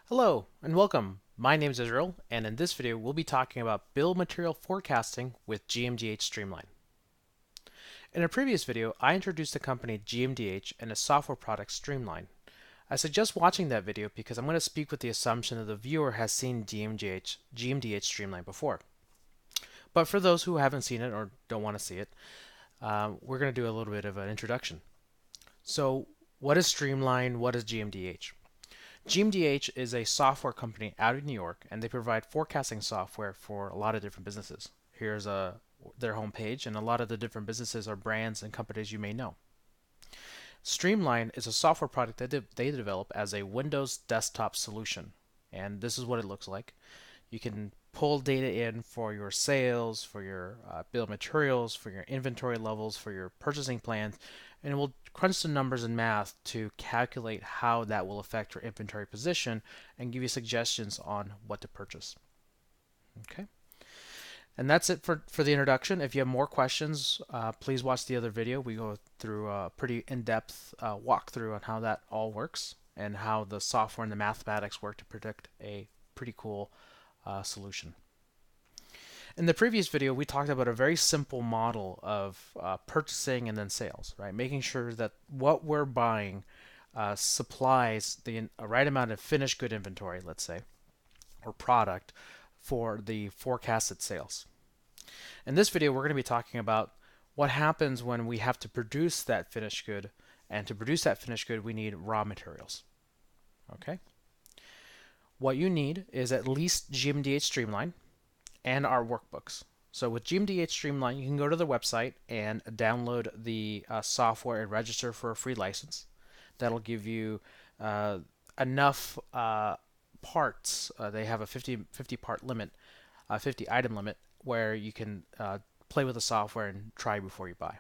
Hello and welcome. My name is Israel, and in this video we'll be talking about bill of material forecasting with GMDH Streamline. In a previous video, I introduced the company GMDH and its software product Streamline. I suggest watching that video because I'm going to speak with the assumption that the viewer has seen GMDH Streamline before. But for those who haven't seen it or don't want to see it, we're going to do a little bit of an introduction. So, what is Streamline? What is GMDH? GMDH is a software company out of New York, and they provide forecasting software for a lot of different businesses. Here's their homepage, and a lot of the different businesses are brands and companies you may know. Streamline is a software product that they develop as a Windows desktop solution, and this is what it looks like. You can pull data in for your sales, for your bill of materials, for your inventory levels, for your purchasing plans, and it will crunch the numbers and math to calculate how that will affect your inventory position and give you suggestions on what to purchase. Okay. And that's it for the introduction. If you have more questions, please watch the other video. We go through a pretty in-depth walkthrough on how that all works and how the software and the mathematics work to predict a pretty cool solution. In the previous video, we talked about a very simple model of purchasing and then sales, right? Making sure that what we're buying supplies the right amount of finished good inventory, let's say, or product for the forecasted sales. In this video, we're going to be talking about what happens when we have to produce that finished good, and to produce that finished good, we need raw materials. Okay? What you need is at least GMDH Streamline and our workbooks. So with GMDH Streamline, you can go to the website and download the software and register for a free license. That'll give you enough parts. They have a 50 part limit, 50 item limit, where you can play with the software and try before you buy.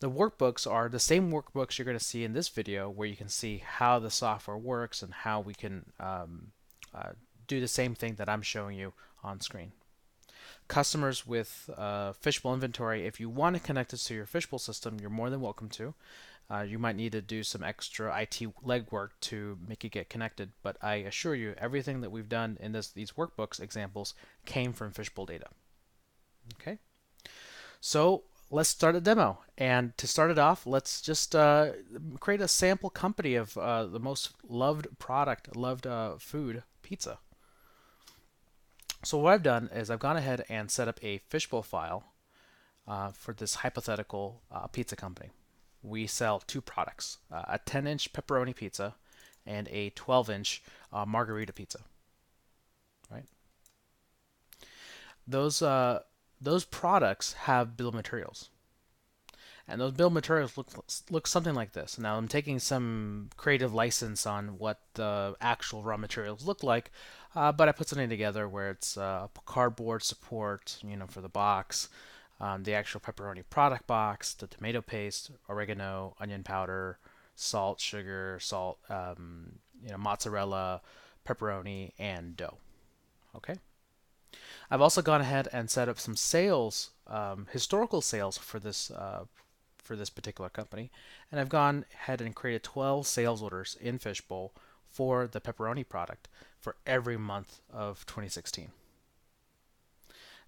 The workbooks are the same workbooks you're going to see in this video, where you can see how the software works and how we can do the same thing that I'm showing you on screen. Customers with Fishbowl inventory, if you want to connect this to your Fishbowl system, you're more than welcome to. You might need to do some extra IT legwork to make it get connected, but I assure you, everything that we've done in these workbooks examples came from Fishbowl data. Okay, so let's start a demo. And to start it off, let's just create a sample company of the most loved product, loved food, pizza. So what I've done is I've gone ahead and set up a Fishbowl file for this hypothetical pizza company. We sell two products, a 10-inch pepperoni pizza and a 12-inch margarita pizza. Right? Those products have bill of materials. And those bill of materials look something like this. Now I'm taking some creative license on what the actual raw materials look like, but I put something together where it's cardboard support, for the box, the actual pepperoni product box, the tomato paste, oregano, onion powder, salt, sugar, mozzarella, pepperoni, and dough. Okay. I've also gone ahead and set up some sales, historical sales for this particular company, and I've gone ahead and created 12 sales orders in Fishbowl for the pepperoni product for every month of 2016.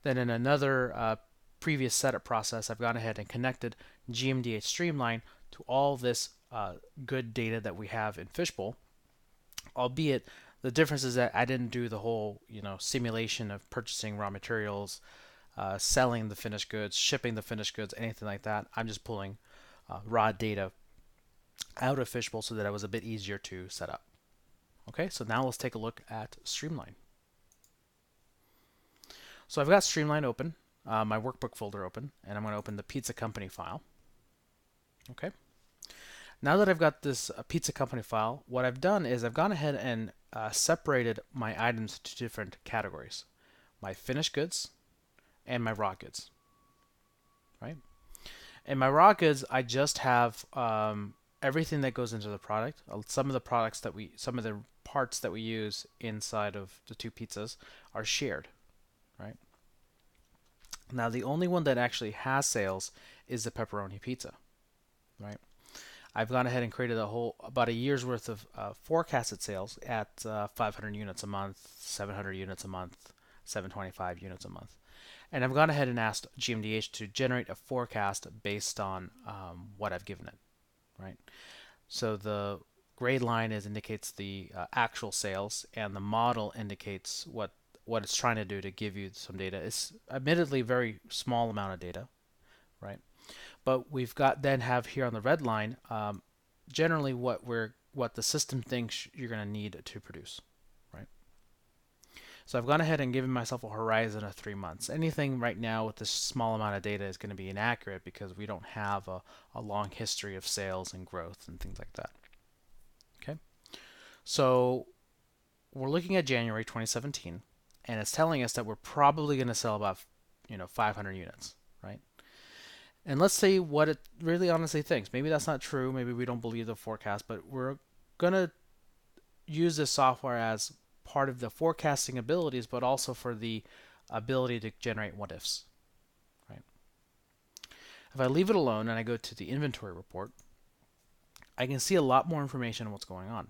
Then in another previous setup process, I've gone ahead and connected GMDH Streamline to all this good data that we have in Fishbowl, albeit the difference is that I didn't do the whole simulation of purchasing raw materials, selling the finished goods, shipping the finished goods, anything like that. I'm just pulling raw data out of Fishbowl so that it was a bit easier to set up. Okay, so now let's take a look at Streamline. So I've got Streamline open, my workbook folder open, and I'm going to open the pizza company file. Okay. Now that I've got this pizza company file, what I've done is I've gone ahead and separated my items into different categories: my finished goods and my raw goods. Right? In my raw goods, I just have everything that goes into the product. Some of the parts that we use inside of the two pizzas are shared. Right? Now the only one that actually has sales is the pepperoni pizza. Right? I've gone ahead and created about a year's worth of forecasted sales at 500 units a month, 700 units a month, 725 units a month. And I've gone ahead and asked GMDH to generate a forecast based on what I've given it, right? So the gray line indicates the actual sales, and the model indicates what it's trying to do to give you some data. It's admittedly a very small amount of data, right? But we've got then have here on the red line generally what the system thinks you're going to need to produce, right? So I've gone ahead and given myself a horizon of 3 months. Anything right now with this small amount of data is going to be inaccurate because we don't have a long history of sales and growth and things like that. Okay, so we're looking at January 2017, and it's telling us that we're probably going to sell about 500 units, right? And let's see what it really honestly thinks. Maybe that's not true. Maybe we don't believe the forecast, but we're going to use this software as part of the forecasting abilities, but also for the ability to generate what ifs, right? If I leave it alone and I go to the inventory report, I can see a lot more information on what's going on.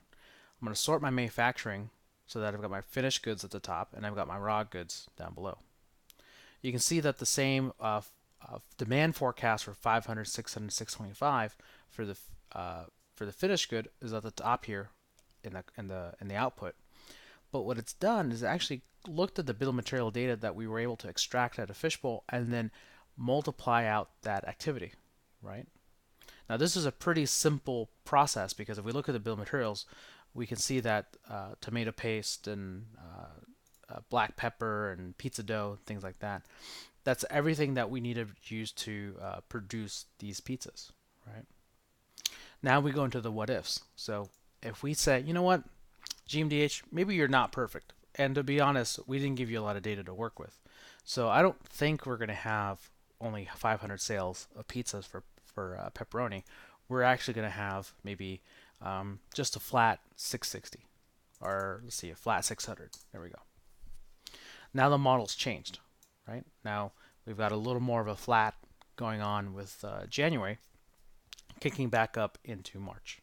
I'm going to sort my manufacturing so that I've got my finished goods at the top and I've got my raw goods down below. You can see that the same demand forecast for 500, 600, 625 for the finished good is at the top here in the output. But what it's done is it actually looked at the bill of material data that we were able to extract out of Fishbowl and then multiply out that activity, right? Now this is a pretty simple process because if we look at the bill of materials, we can see that tomato paste and black pepper and pizza dough, things like that. That's everything that we need to use to produce these pizzas, right? Now we go into the what ifs. So if we say, you know what, GMDH, maybe you're not perfect. And to be honest, we didn't give you a lot of data to work with. So I don't think we're going to have only 500 sales of pizzas for pepperoni. We're actually going to have maybe just a flat 660. Or let's see, a flat 600. There we go. Now the model's changed, right? Now we've got a little more of a flat going on with January, kicking back up into March,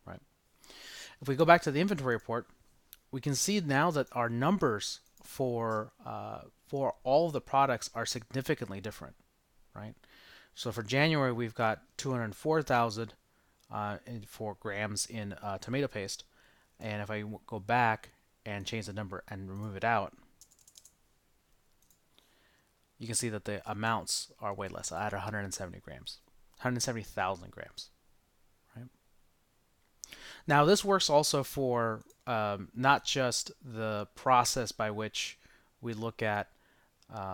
right? If we go back to the inventory report, we can see now that our numbers for all of the products are significantly different, right? So for January, we've got 204,000 for grams in tomato paste, and if I go back and change the number and remove it out, you can see that the amounts are way less. I had 170 grams, 170,000 grams. Right. Now this works also for not just the process by which we look at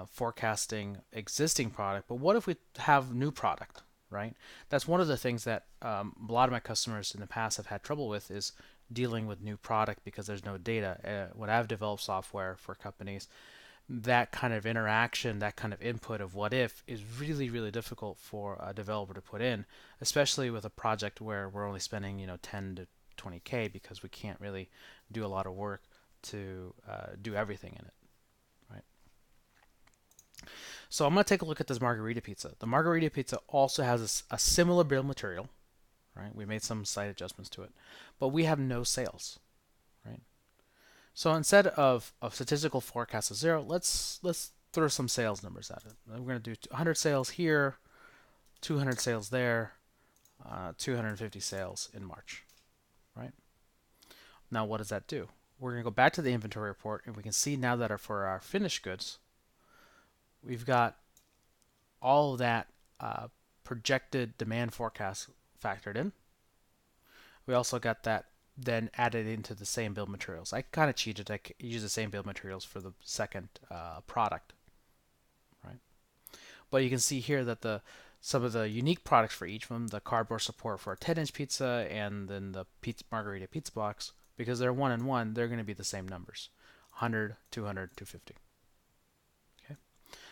forecasting existing product, but what if we have new product, right? That's one of the things that a lot of my customers in the past have had trouble with is dealing with new product because there's no data. When I've developed software for companies, that kind of interaction, that kind of input of what if is really, really difficult for a developer to put in, especially with a project where we're only spending 10 to 20K because we can't really do a lot of work to do everything in it, right? So I'm going to take a look at this margarita pizza. The margarita pizza also has a similar bill of material, right? We made some slight adjustments to it, but we have no sales, right? So instead of statistical forecast of 0, let's throw some sales numbers at it. We're going to do 100 sales here, 200 sales there, 250 sales in March, right? Now what does that do? We're going to go back to the inventory report, and we can see now that for our finished goods, we've got all of that projected demand forecast factored in. We also got that then added into the same bill of materials. I kind of cheated. I used the same bill of materials for the second product, right? But you can see here that some of the unique products for each of them, the cardboard support for a 10-inch pizza and then the margarita pizza box, because they're 1 and 1, they're going to be the same numbers, 100, 200, 250. Okay.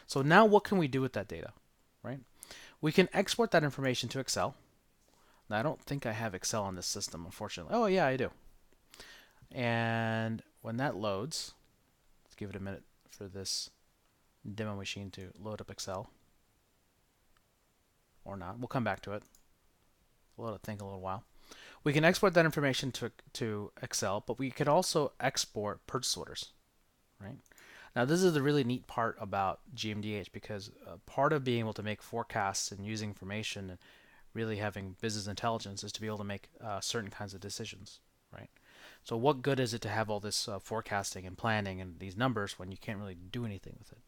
So now what can we do with that data, right? We can export that information to Excel. Now, I don't think I have Excel on this system, unfortunately. Oh, yeah, I do. And when that loads, let's give it a minute for this demo machine to load up Excel. Or not. We'll come back to it. We'll let it think a little while. We can export that information to Excel, but we could also export purchase orders, right? Now, this is the really neat part about GMDH because part of being able to make forecasts and using information and really having business intelligence is to be able to make certain kinds of decisions, right? So what good is it to have all this forecasting and planning and these numbers when you can't really do anything with it?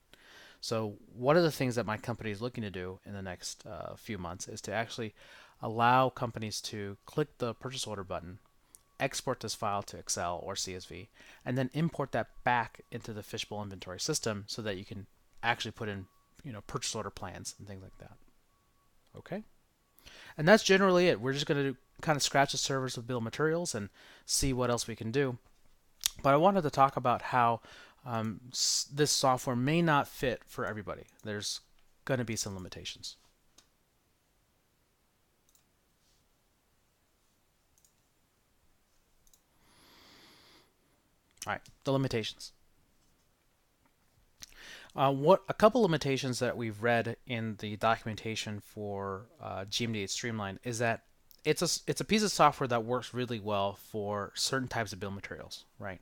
So one of the things that my company is looking to do in the next few months is to actually allow companies to click the purchase order button, export this file to Excel or CSV, and then import that back into the Fishbowl inventory system so that you can actually put in, purchase order plans and things like that. Okay? And that's generally it. We're just going to kind of scratch the surface of bill of materials and see what else we can do. But I wanted to talk about how this software may not fit for everybody. There's going to be some limitations. All right, the limitations. What a couple limitations that we've read in the documentation for GMDH Streamline is that it's a piece of software that works really well for certain types of bill materials, right?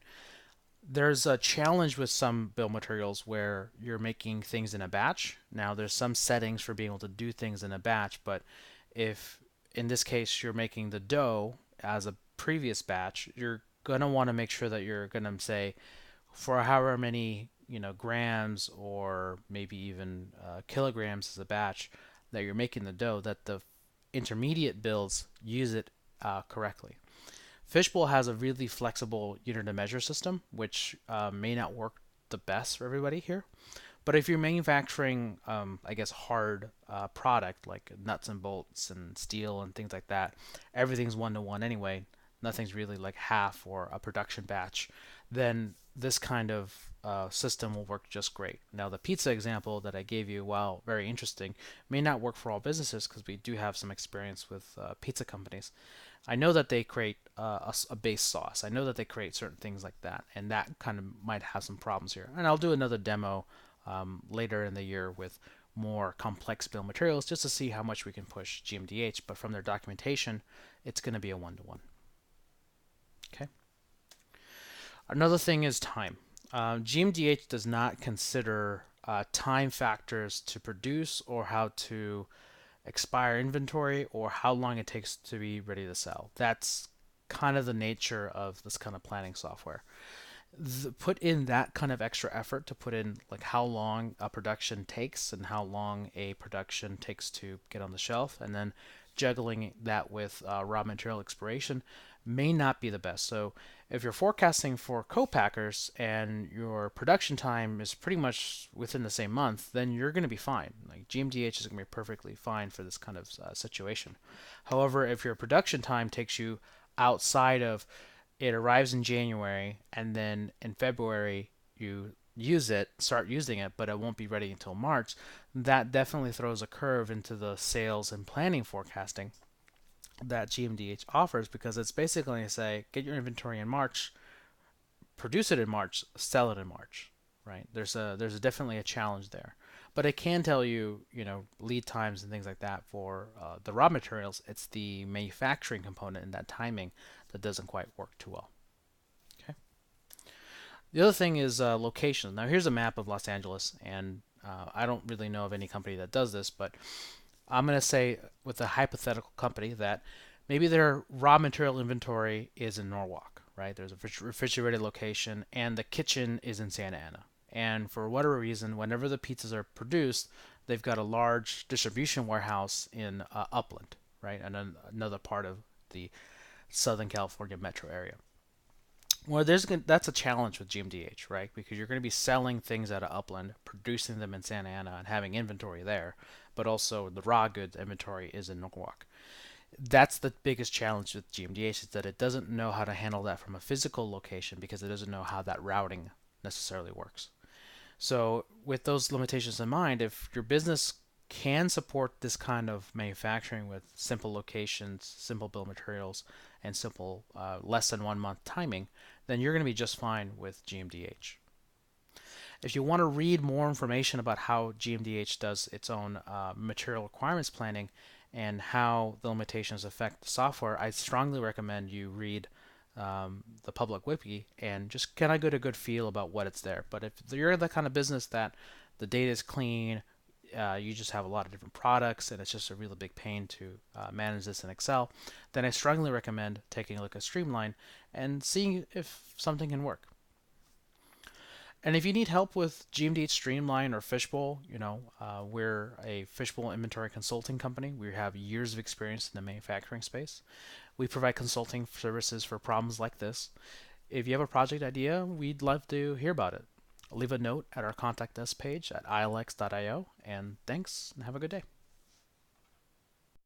There's a challenge with some bill materials where you're making things in a batch. Now, there's some settings for being able to do things in a batch, but if in this case you're making the dough as a previous batch, you're gonna want to make sure that you're gonna say for however many grams or maybe even kilograms as a batch that you're making the dough, that the intermediate bills use it correctly. Fishbowl has a really flexible unit of measure system, which may not work the best for everybody here. But if you're manufacturing, I guess, hard product like nuts and bolts and steel and things like that, everything's 1-to-1 anyway. Nothing's really like half or a production batch. Then this kind of system will work just great. Now, the pizza example that I gave you, while very interesting, may not work for all businesses because we do have some experience with pizza companies. I know that they create a base sauce. I know that they create certain things like that, and that kind of might have some problems here. And I'll do another demo later in the year with more complex bill materials just to see how much we can push GMDH. But from their documentation, it's going to be a 1-to-1. Okay. Another thing is time. GMDH does not consider time factors to produce or how to expire inventory or how long it takes to be ready to sell. That's kind of the nature of this kind of planning software. Put in that kind of extra effort to put in like how long a production takes and how long a production takes to get on the shelf, and then juggling that with raw material expiration may not be the best. So if you're forecasting for co-packers and your production time is pretty much within the same month, then you're going to be fine. Like GMDH is going to be perfectly fine for this kind of situation. However, if your production time takes you outside of, it arrives in January and then in February you start using it, but it won't be ready until March, that definitely throws a curve into the sales and planning forecasting that GMDH offers, because it's basically going to say, get your inventory in March, produce it in March, sell it in March, right? There's definitely a challenge there, but it can tell you, lead times and things like that for the raw materials. It's the manufacturing component and that timing that doesn't quite work too well. Okay. The other thing is location. Now here's a map of Los Angeles, and I don't really know of any company that does this, but I'm going to say with a hypothetical company that maybe their raw material inventory is in Norwalk, right? There's a refrigerated location, and the kitchen is in Santa Ana. And for whatever reason, whenever the pizzas are produced, they've got a large distribution warehouse in Upland, right? And another part of the Southern California metro area. Well, that's a challenge with GMDH, right? Because you're going to be selling things out of Upland, producing them in Santa Ana, and having inventory there, but also the raw goods inventory is in Norwalk. That's the biggest challenge with GMDH, is that it doesn't know how to handle that from a physical location because it doesn't know how that routing necessarily works. So with those limitations in mind, if your business can support this kind of manufacturing with simple locations, simple bill of materials, and simple less than 1 month timing, then you're going to be just fine with GMDH. If you want to read more information about how GMDH does its own material requirements planning and how the limitations affect the software, I strongly recommend you read the public wiki and just kind of get a good feel about what it's there. But if you're the kind of business that the data is clean, you just have a lot of different products, and it's just a really big pain to manage this in Excel, then I strongly recommend taking a look at Streamline and seeing if something can work. And if you need help with GMDH Streamline or Fishbowl, we're a Fishbowl inventory consulting company. We have years of experience in the manufacturing space. We provide consulting services for problems like this. If you have a project idea, we'd love to hear about it. Leave a note at our contact us page at ilx.io, and thanks, and have a good day.